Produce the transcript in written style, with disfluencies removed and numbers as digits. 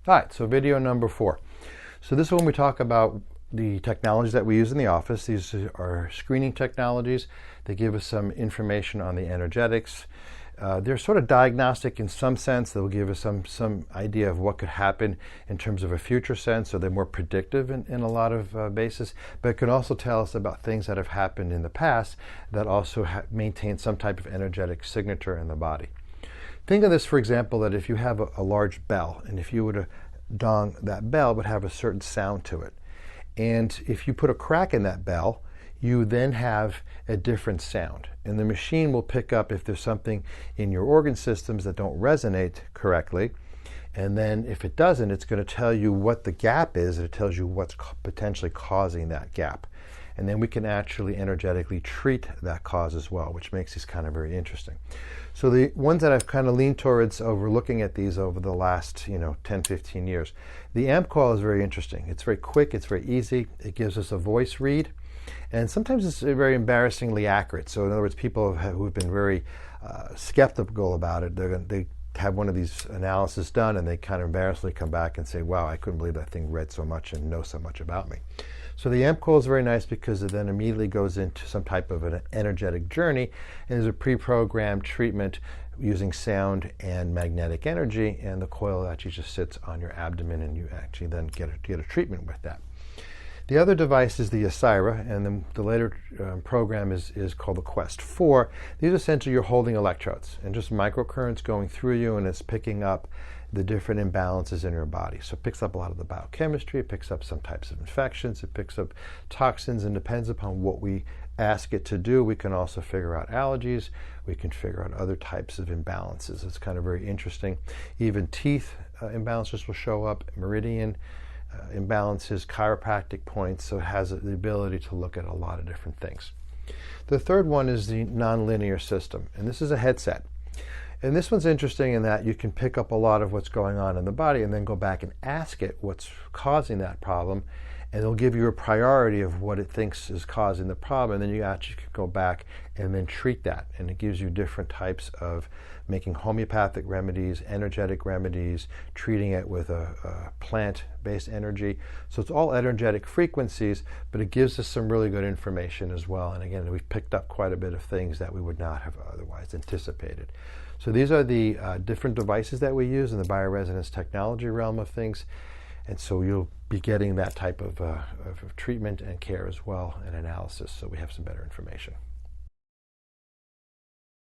All right, so video number 4. So this one we talk about the technologies that we use in the office. These are screening technologies. They give us some information on the energetics. They're sort of diagnostic in some sense. They'll give us some idea of what could happen in terms of a future sense, so they're more predictive in a lot of basis, but it can also tell us about things that have happened in the past that also maintain some type of energetic signature in the body. Think of this, for example, that if you have a large bell, and if you were to dong, that bell would have a certain sound to it. And if you put a crack in that bell, you then have a different sound. And the machine will pick up if there's something in your organ systems that don't resonate correctly. And then if it doesn't, it's going to tell you what the gap is, and it tells you what's potentially causing that gap. And then we can actually energetically treat that cause as well, which makes these kind of very interesting. So the ones that I've kind of leaned towards over looking at these over the last 10, 15 years, the amp coil is very interesting. It's very quick, it's very easy. It gives us a voice read, and sometimes it's very embarrassingly accurate. So in other words, people who've been very skeptical about it, they have one of these analysis done, and they kind of embarrassingly come back and say, wow, I couldn't believe that thing read so much and knows so much about me. So the amp coil is very nice because it then immediately goes into some type of an energetic journey, and there's a pre-programmed treatment using sound and magnetic energy, and the coil actually just sits on your abdomen, and you actually then get a treatment with that. The other device is the Asira, and then the later program is called the Quest 4. These are essentially you're holding electrodes and just microcurrents going through you, and it's picking up the different imbalances in your body. So it picks up a lot of the biochemistry, it picks up some types of infections, it picks up toxins, and depends upon what we ask it to do. We can also figure out allergies, we can figure out other types of imbalances. It's kind of very interesting. Even teeth imbalances will show up, meridian imbalances, chiropractic points, so it has the ability to look at a lot of different things. The third one is the nonlinear system, and this is a headset. And this one's interesting in that you can pick up a lot of what's going on in the body and then go back and ask it what's causing that problem, and it'll give you a priority of what it thinks is causing the problem, and then you actually can go back and then treat that. And it gives you different types of making homeopathic remedies, energetic remedies, treating it with a plant-based energy. So it's all energetic frequencies, but it gives us some really good information as well. And again, we've picked up quite a bit of things that we would not have otherwise anticipated. So these are the different devices that we use in the bioresonance technology realm of things. And so you'll be getting that type of treatment and care as well, and analysis, so we have some better information.